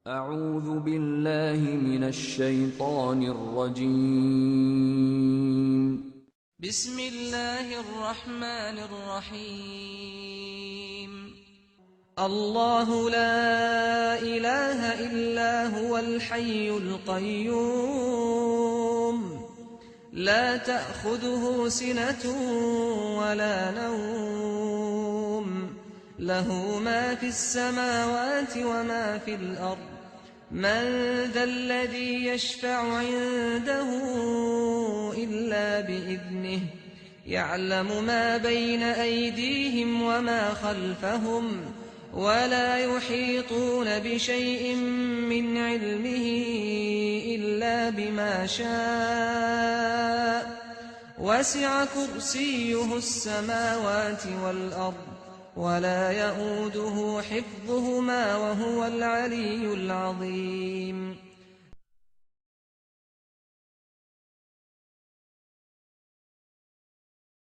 أعوذ بالله من الشيطان الرجيم. بسم الله الرحمن الرحيم. الله لا إله إلا هو الحي القيوم، لا تأخذه سنة ولا نوم، له ما في السماوات وما في الأرض. من ذا الذي يشفع عنده إلا بإذنه، يعلم ما بين أيديهم وما خلفهم، ولا يحيطون بشيء من علمه إلا بما شاء. وسع كرسيه السماوات والأرض، ولا يئوده حفظهما وهو العلي العظيم.